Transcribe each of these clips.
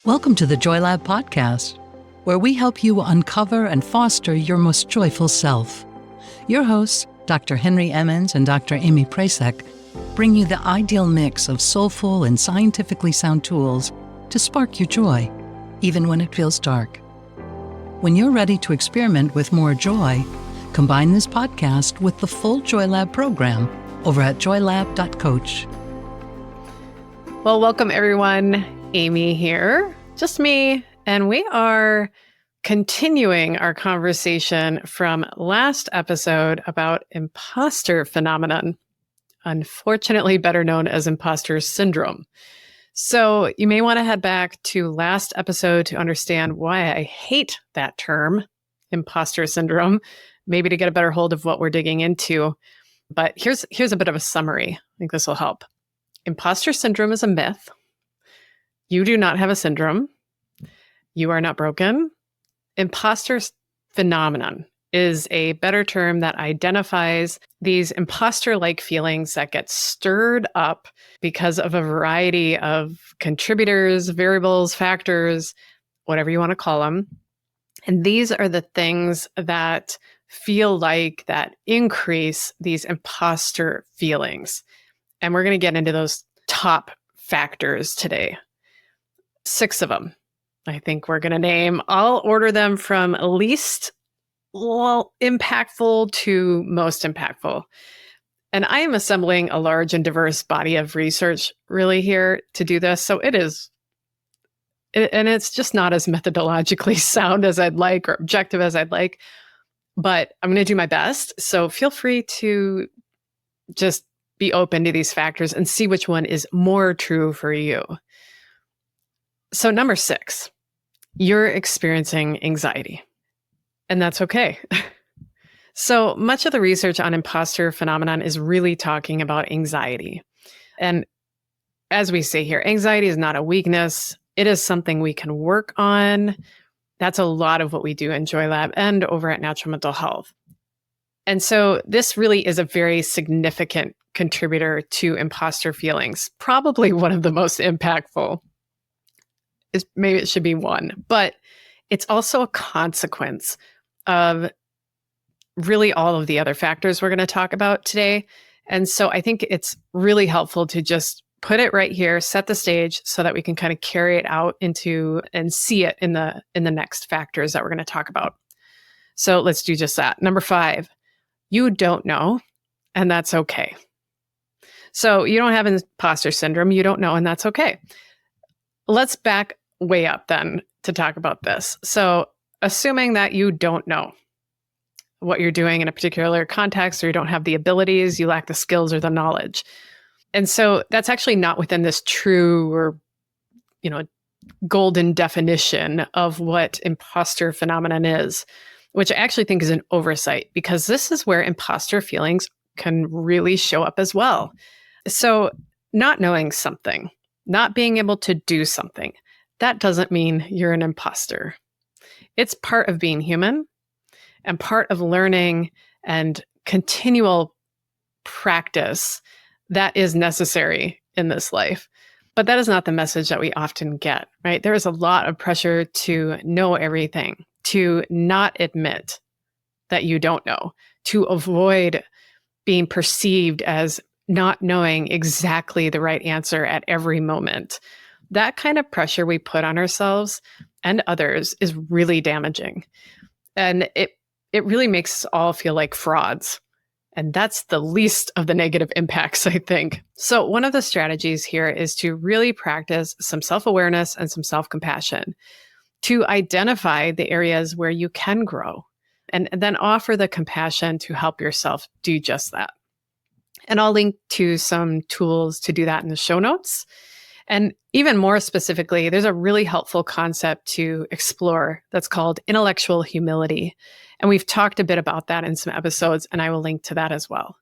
Welcome to the Joy Lab podcast, where we help you uncover and foster your most joyful self. Your hosts, Dr. Henry Emmons and Dr. Amy Prasek, bring you the ideal mix of soulful and scientifically sound tools to spark your joy, even when it feels dark. When you're ready to experiment with more joy, combine this podcast with the full Joy Lab program over at joylab.coach. Well, welcome everyone. Amy here, just me, and we are continuing our conversation from last episode about imposter phenomenon, unfortunately better known as imposter syndrome. So you may want to head back to last episode to understand why I hate that term, imposter syndrome, maybe to get a better hold of what we're digging into. But here's a bit of a summary. I think this will help. Imposter syndrome is a myth. You do not have a syndrome. You are not broken. Imposter phenomenon is a better term that identifies these imposter-like feelings that get stirred up because of a variety of contributors, variables, factors, whatever you want to call them. And these are the things that feel like that increase these imposter feelings. And we're going to get into those top factors today. 6 of them, I think we're going to name. I'll order them from least impactful to most impactful. And I am assembling a large and diverse body of research really here to do this. So it's just not as methodologically sound as I'd like or objective as I'd like, but I'm going to do my best. So feel free to just be open to these factors and see which one is more true for you. So number 6, you're experiencing anxiety, and that's okay. So much of the research on imposter phenomenon is really talking about anxiety. And as we say here, anxiety is not a weakness. It is something we can work on. That's a lot of what we do in Joy Lab and over at Natural Mental Health. And so this really is a very significant contributor to imposter feelings, probably one of the most impactful. Maybe it should be one, but it's also a consequence of really all of the other factors we're going to talk about today. And so I think it's really helpful to just put it right here, set the stage so that we can kind of carry it out into and see it in the next factors that we're going to talk about. So let's do just that. Number 5, you don't know, and that's okay. So you don't have imposter syndrome, you don't know, and that's okay. Let's back way up then to talk about this. So assuming that you don't know what you're doing in a particular context, or you don't have the abilities, you lack the skills or the knowledge. And so that's actually not within this true or, golden definition of what imposter phenomenon is, which I actually think is an oversight, because this is where imposter feelings can really show up as well. So not knowing something, not being able to do something, that doesn't mean you're an imposter. It's part of being human and part of learning and continual practice that is necessary in this life. But that is not the message that we often get, right? There is a lot of pressure to know everything, to not admit that you don't know, to avoid being perceived as not knowing exactly the right answer at every moment. That kind of pressure we put on ourselves and others is really damaging. And it really makes us all feel like frauds. And that's the least of the negative impacts, I think. So one of the strategies here is to really practice some self-awareness and some self-compassion to identify the areas where you can grow and then offer the compassion to help yourself do just that. And I'll link to some tools to do that in the show notes. And even more specifically, there's a really helpful concept to explore that's called intellectual humility. And we've talked a bit about that in some episodes, and I will link to that as well.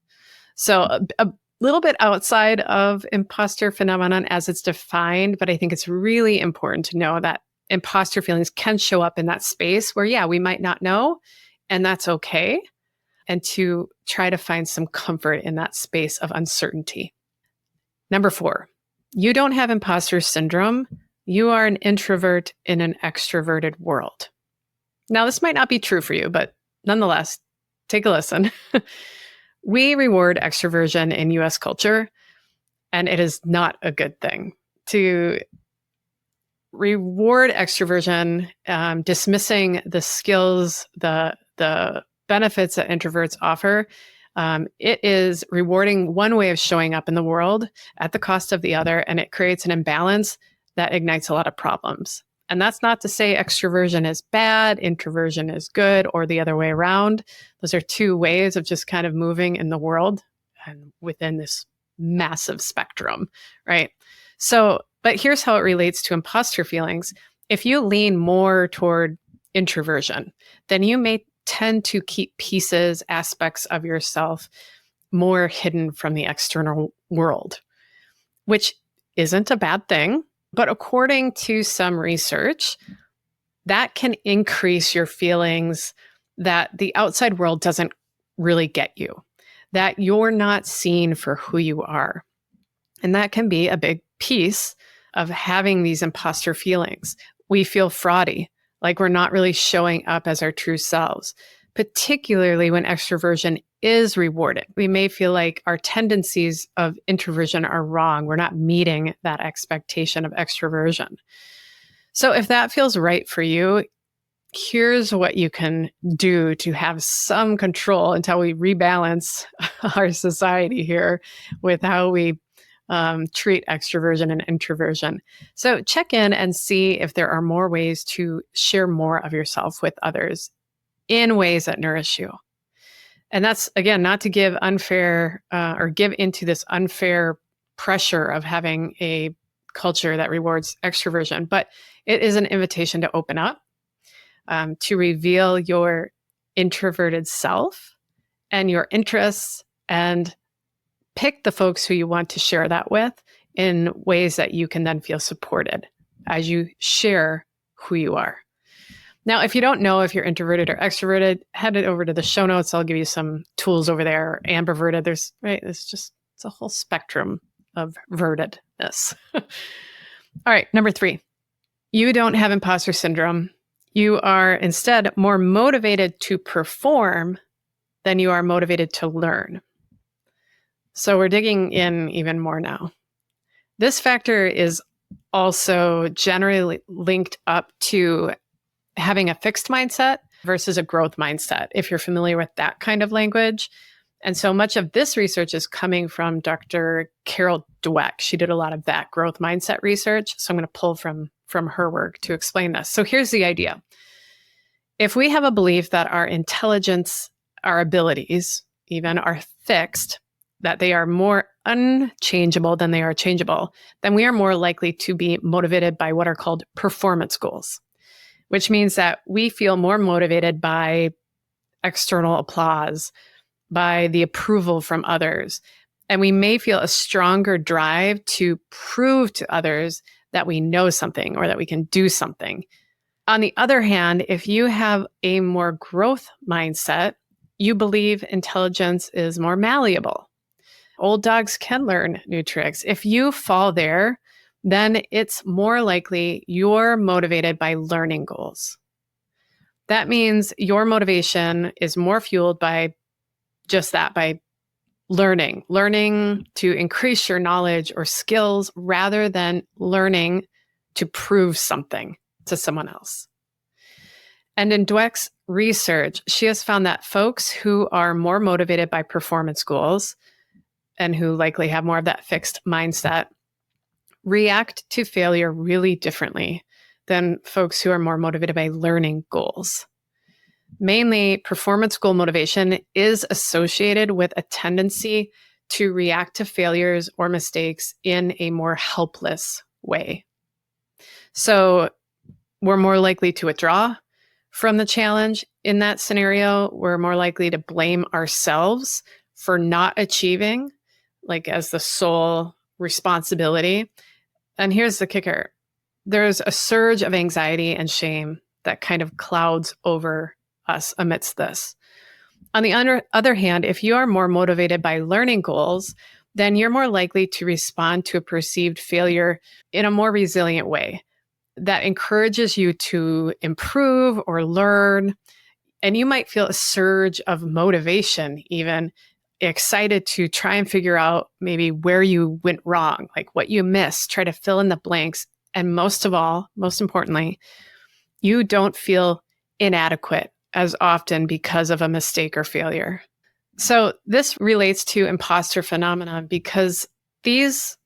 So a little bit outside of imposter phenomenon as it's defined, but I think it's really important to know that imposter feelings can show up in that space where, we might not know, and that's okay. And to try to find some comfort in that space of uncertainty. Number 4, you don't have imposter syndrome. you are an introvert in an extroverted world. Now, this might not be true for you, but nonetheless, take a listen. We reward extroversion in US culture, and it is not a good thing. To reward extroversion, dismissing the skills, the benefits that introverts offer, it is rewarding one way of showing up in the world at the cost of the other, and it creates an imbalance that ignites a lot of problems. And that's not to say extroversion is bad, introversion is good, or the other way around. Those are two ways of just kind of moving in the world and within this massive spectrum, right? So, but here's how it relates to imposter feelings. If you lean more toward introversion, then you may tend to keep pieces, aspects of yourself more hidden from the external world, which isn't a bad thing. But according to some research, that can increase your feelings that the outside world doesn't really get you, that you're not seen for who you are. And that can be a big piece of having these imposter feelings. We feel fraudy, like we're not really showing up as our true selves, particularly when extroversion is rewarded. We may feel like our tendencies of introversion are wrong. We're not meeting that expectation of extroversion. So if that feels right for you, here's what you can do to have some control until we rebalance our society here with how we treat extroversion and introversion. So check in and see if there are more ways to share more of yourself with others in ways that nourish you. And that's, again, not to give unfair or give into this unfair pressure of having a culture that rewards extroversion, but it is an invitation to open up, to reveal your introverted self and your interests, and pick the folks who you want to share that with in ways that you can then feel supported as you share who you are. Now, if you don't know if you're introverted or extroverted, head it over to the show notes. I'll give you some tools over there. Ambiverted, it's a whole spectrum of vertedness. All right, number 3, you don't have imposter syndrome. You are instead more motivated to perform than you are motivated to learn. So we're digging in even more now. This factor is also generally linked up to having a fixed mindset versus a growth mindset, if you're familiar with that kind of language. And so much of this research is coming from Dr. Carol Dweck. She did a lot of that growth mindset research. So I'm going to pull from her work to explain this. So here's the idea. If we have a belief that our intelligence, our abilities even are fixed, that they are more unchangeable than they are changeable, then we are more likely to be motivated by what are called performance goals, which means that we feel more motivated by external applause, by the approval from others. And we may feel a stronger drive to prove to others that we know something or that we can do something. On the other hand, if you have a more growth mindset, you believe intelligence is more malleable. Old dogs can learn new tricks. If you fall there, then it's more likely you're motivated by learning goals. That means your motivation is more fueled by just that, by learning to increase your knowledge or skills rather than learning to prove something to someone else. And in Dweck's research, she has found that folks who are more motivated by performance goals and who likely have more of that fixed mindset react to failure really differently than folks who are more motivated by learning goals. Mainly, performance goal motivation is associated with a tendency to react to failures or mistakes in a more helpless way. So we're more likely to withdraw from the challenge in that scenario. We're more likely to blame ourselves for not achieving, like as the sole responsibility. And here's the kicker. There's a surge of anxiety and shame that kind of clouds over us amidst this. On the other hand, if you are more motivated by learning goals, then you're more likely to respond to a perceived failure in a more resilient way, that encourages you to improve or learn. And you might feel a surge of motivation, even excited to try and figure out maybe where you went wrong, like what you missed, try to fill in the blanks. And most of all, most importantly, you don't feel inadequate as often because of a mistake or failure. So this relates to imposter phenomenon because these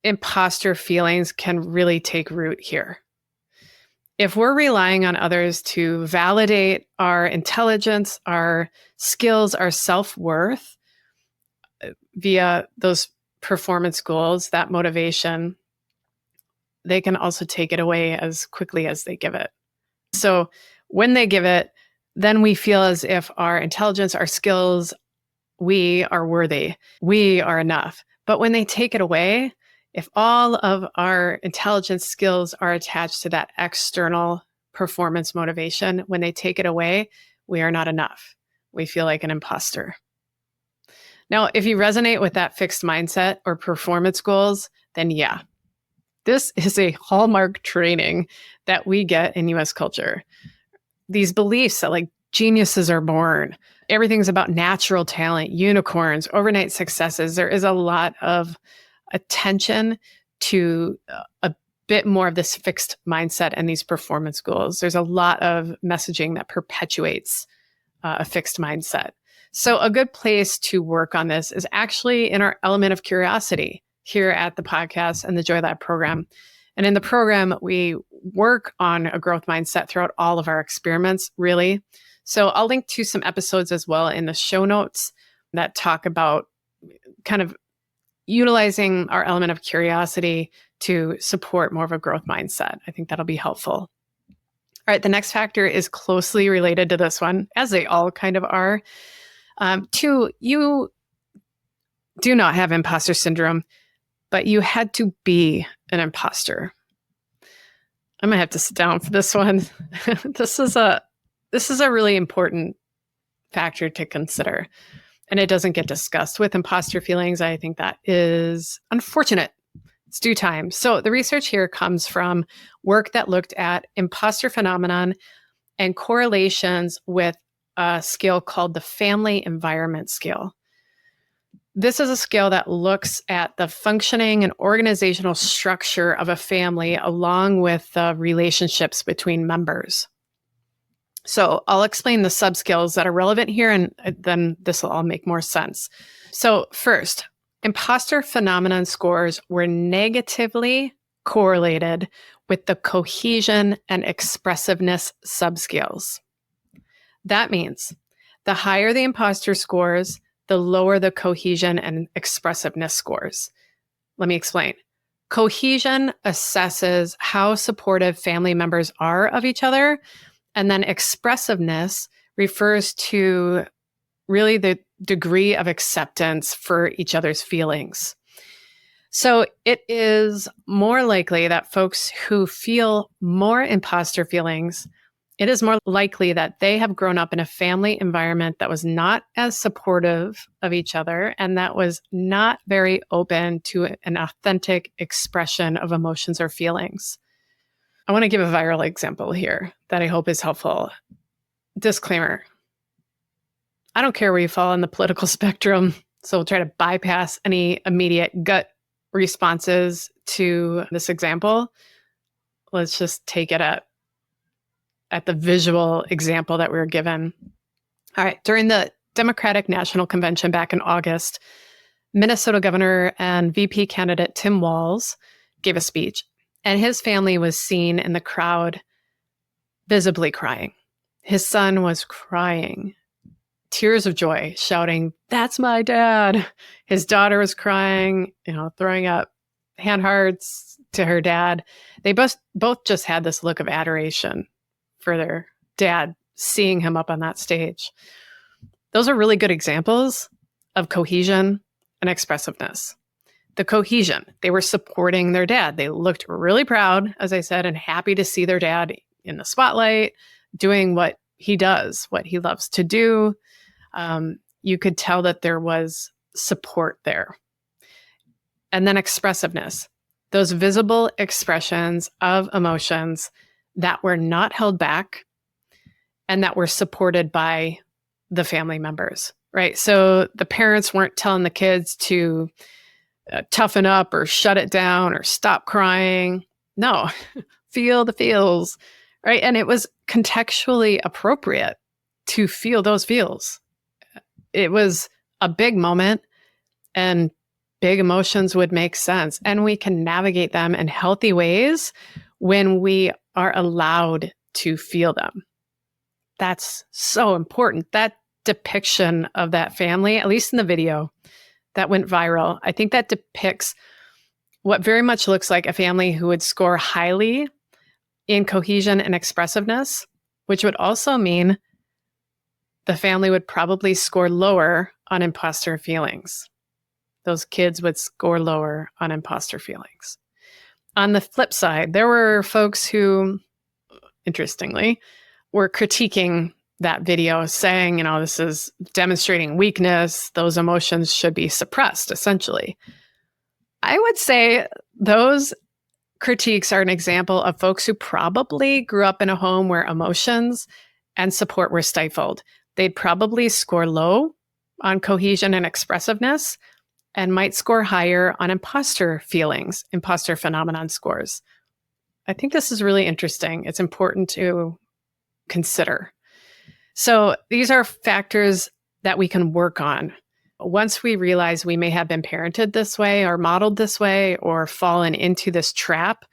imposter feelings can really take root here. If we're relying on others to validate our intelligence, our skills, our self-worth via those performance goals, that motivation, they can also take it away as quickly as they give it. So when they give it, then we feel as if our intelligence, our skills, we are worthy, we are enough. But when they take it away, if all of our intelligence skills are attached to that external performance motivation, when they take it away, we are not enough. We feel like an imposter. Now, if you resonate with that fixed mindset or performance goals, then yeah, this is a hallmark training that we get in US culture. These beliefs that like geniuses are born, everything's about natural talent, unicorns, overnight successes. There is a lot of attention to a bit more of this fixed mindset and these performance goals. There's a lot of messaging that perpetuates a fixed mindset. So a good place to work on this is actually in our element of curiosity here at the podcast and the Joy Lab program. And in the program, we work on a growth mindset throughout all of our experiments, really. So I'll link to some episodes as well in the show notes that talk about kind of utilizing our element of curiosity to support more of a growth mindset. I think that'll be helpful. All right, the next factor is closely related to this one, as they all kind of are. Two, you do not have imposter syndrome, but you had to be an imposter. I might have to sit down for this one. This is a really important factor to consider. And it doesn't get discussed with imposter feelings. I think that is unfortunate. It's due time. So the research here comes from work that looked at imposter phenomenon and correlations with a scale called the family environment scale. This is a scale that looks at the functioning and organizational structure of a family along with the relationships between members. So I'll explain the subscales that are relevant here, and then this will all make more sense. So first, imposter phenomenon scores were negatively correlated with the cohesion and expressiveness subscales. That means the higher the imposter scores, the lower the cohesion and expressiveness scores. Let me explain. Cohesion assesses how supportive family members are of each other. And then expressiveness refers to really the degree of acceptance for each other's feelings. So it is more likely that folks who feel more imposter feelings, it is more likely that they have grown up in a family environment that was not as supportive of each other and that was not very open to an authentic expression of emotions or feelings. I want to give a viral example here that I hope is helpful. Disclaimer. I don't care where you fall on the political spectrum, so we'll try to bypass any immediate gut responses to this example. Let's just take it at the visual example that we were given. All right, during the Democratic National Convention back in August, Minnesota Governor and VP candidate Tim Walz gave a speech. And his family was seen in the crowd visibly crying. His son was crying, tears of joy, shouting, "That's my dad." His daughter was crying, throwing up hand hearts to her dad. They both just had this look of adoration for their dad, seeing him up on that stage. Those are really good examples of cohesion and expressiveness. The cohesion, they were supporting their dad. They looked really proud, as I said, and happy to see their dad in the spotlight, doing what he does, what he loves to do. You could tell that there was support there. And then expressiveness. those visible expressions of emotions that were not held back and that were supported by the family members, right? So the parents weren't telling the kids to toughen up or shut it down or stop crying. No, feel the feels, right? And it was contextually appropriate to feel those feels. It was a big moment, and big emotions would make sense. And we can navigate them in healthy ways when we are allowed to feel them. That's so important. That depiction of that family, at least in the video that went viral, I think that depicts what very much looks like a family who would score highly in cohesion and expressiveness, which would also mean the family would probably score lower on imposter feelings. Those kids would score lower on imposter feelings. On the flip side, there were folks who, interestingly, were critiquing that video, saying, this is demonstrating weakness. Those emotions should be suppressed, essentially. I would say those critiques are an example of folks who probably grew up in a home where emotions and support were stifled. They'd probably score low on cohesion and expressiveness and might score higher on imposter feelings, imposter phenomenon scores. I think this is really interesting. It's important to consider. So these are factors that we can work on. Once we realize we may have been parented this way or modeled this way or fallen into this trap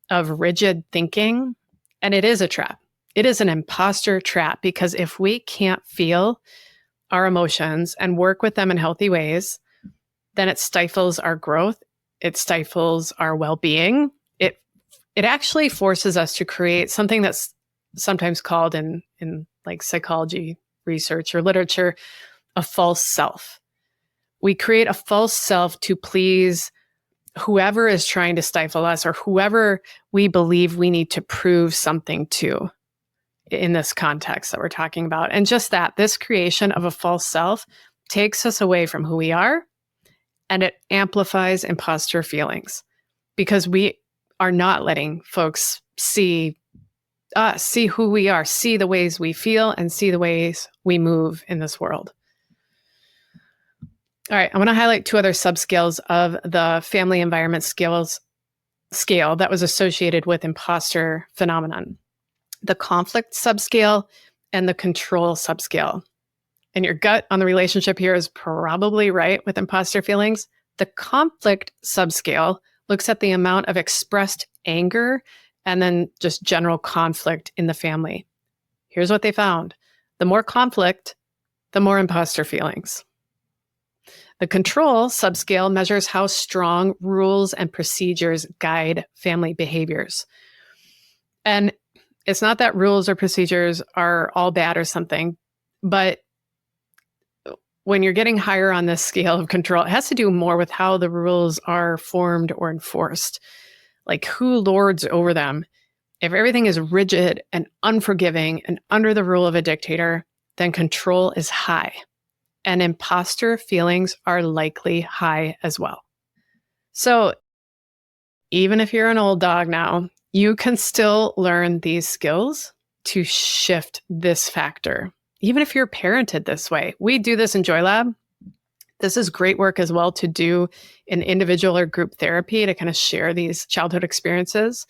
of rigid thinking, and it is a trap. It is an imposter trap, because if we can't feel our emotions and work with them in healthy ways, then it stifles our growth. It stifles our well-being. It actually forces us to create something that's sometimes called in like psychology research or literature, a false self. We create a false self to please whoever is trying to stifle us or whoever we believe we need to prove something to in this context that we're talking about. And just that, this creation of a false self takes us away from who we are, and it amplifies imposter feelings because we are not letting folks see us, see who we are, see the ways we feel, and see the ways we move in this world. All right, I want to highlight two other subscales of the family environment scale that was associated with imposter phenomenon: the conflict subscale and the control subscale. And your gut on the relationship here is probably right with imposter feelings. The conflict subscale looks at the amount of expressed anger and then just general conflict in the family. Here's what they found. The more conflict, the more imposter feelings. The control subscale measures how strong rules and procedures guide family behaviors. And it's not that rules or procedures are all bad or something, but when you're getting higher on this scale of control, it has to do more with how the rules are formed or enforced, like who lords over them. If everything is rigid and unforgiving and under the rule of a dictator, then control is high. And imposter feelings are likely high as well. So even if you're an old dog now, you can still learn these skills to shift this factor. Even if you're parented this way, we do this in Joy Lab. This is great work as well to do in individual or group therapy to kind of share these childhood experiences.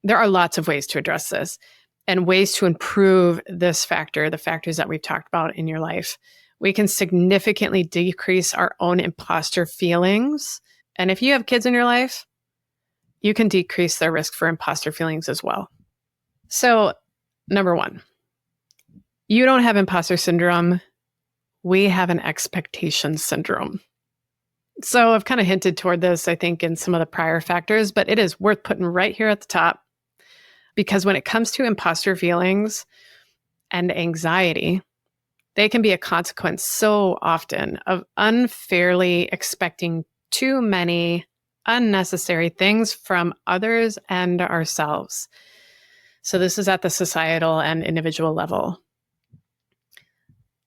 There are lots of ways to address this and ways to improve this factor, the factors that we've talked about in your life. We can significantly decrease our own imposter feelings. And if you have kids in your life, you can decrease their risk for imposter feelings as well. So, number one, you don't have imposter syndrome. We have an expectation syndrome. So I've kind of hinted toward this, I think, in some of the prior factors, but it is worth putting right here at the top, because when it comes to imposter feelings and anxiety, they can be a consequence so often of unfairly expecting too many unnecessary things from others and ourselves. So this is at the societal and individual level.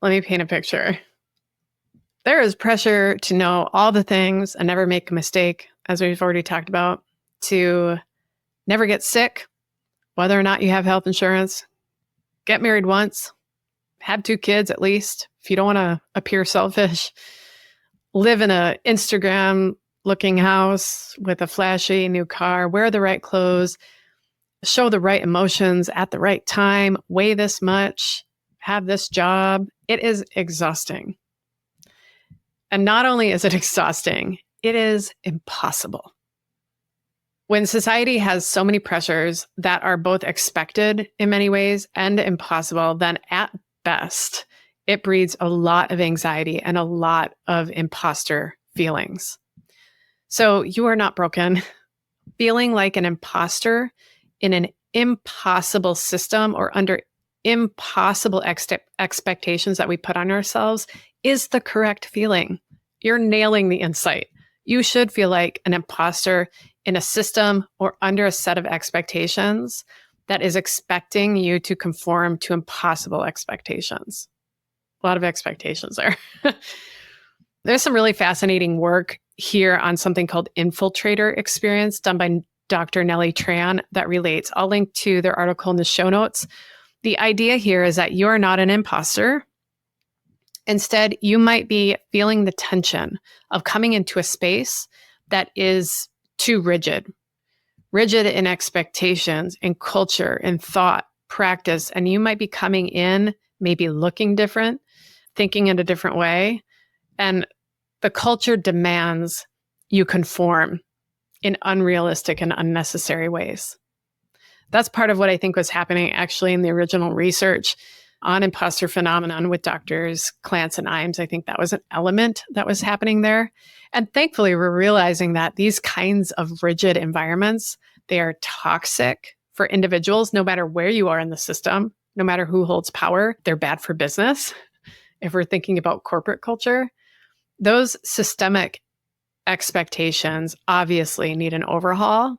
Let me paint a picture. There is pressure to know all the things and never make a mistake, as we've already talked about. to never get sick, whether or not you have health insurance, get married once, have 2 kids at least, if you don't want to appear selfish, live in a Instagram-looking house with a flashy new car, wear the right clothes, show the right emotions at the right time, weigh this much, have this job. It is exhausting. And not only is it exhausting, it is impossible. When society has so many pressures that are both expected in many ways and impossible, then at best, it breeds a lot of anxiety and a lot of imposter feelings. So you are not broken. Feeling like an imposter in an impossible system or under impossible expectations that we put on ourselves is the correct feeling. You're nailing the insight. You should feel like an imposter in a system or under a set of expectations that is expecting you to conform to impossible expectations. A lot of expectations there. There's some really fascinating work here on something called infiltrator experience done by Dr. Nellie Tran that relates. I'll link to their article in the show notes. The idea here is that you are not an imposter. Instead, you might be feeling the tension of coming into a space that is too rigid in expectations, in culture, in thought, practice, and you might be coming in, maybe looking different, thinking in a different way, and the culture demands you conform in unrealistic and unnecessary ways. That's part of what I think was happening actually in the original research on imposter phenomenon with Doctors Clance and Imes. I think that was an element that was happening there. And thankfully, we're realizing that these kinds of rigid environments, they are toxic for individuals, no matter where you are in the system, no matter who holds power. They're bad for business. If we're thinking about corporate culture, those systemic expectations obviously need an overhaul,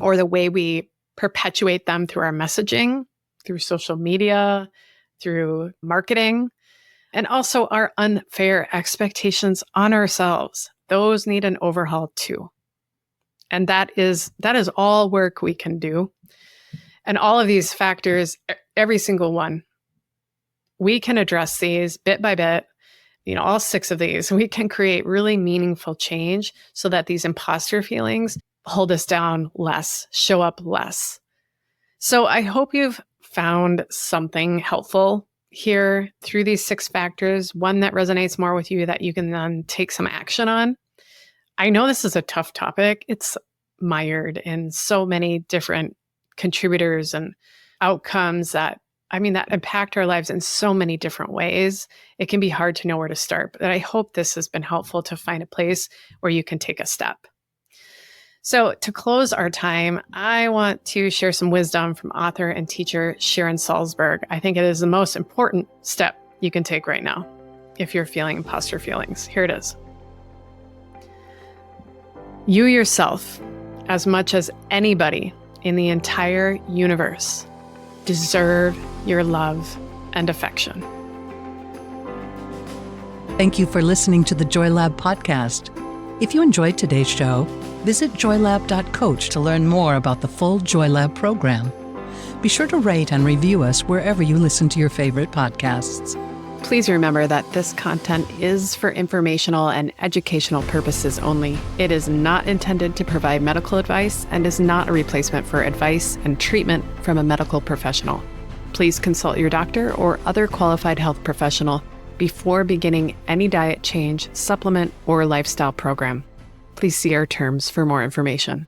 or the way we perpetuate them through our messaging, through social media, through marketing, and also our unfair expectations on ourselves. Those need an overhaul too. And that is all work we can do. And all of these factors, every single one, we can address these bit by bit, all 6 of these. We can create really meaningful change so that these imposter feelings hold us down less, show up less. So I hope you've found something helpful here through these 6 factors, one that resonates more with you that you can then take some action on. I know this is a tough topic. It's mired in so many different contributors and outcomes that impact our lives in so many different ways. It can be hard to know where to start, but I hope this has been helpful to find a place where you can take a step. So to close our time, I want to share some wisdom from author and teacher Sharon Salzberg. I think it is the most important step you can take right now if you're feeling imposter feelings. Here it is. You yourself, as much as anybody in the entire universe, deserve your love and affection. Thank you for listening to the Joy Lab podcast. If you enjoyed today's show, visit joylab.coach to learn more about the full Joy Lab program. Be sure to rate and review us wherever you listen to your favorite podcasts. Please remember that this content is for informational and educational purposes only. It is not intended to provide medical advice and is not a replacement for advice and treatment from a medical professional. Please consult your doctor or other qualified health professional before beginning any diet change, supplement, or lifestyle program. Please see our terms for more information.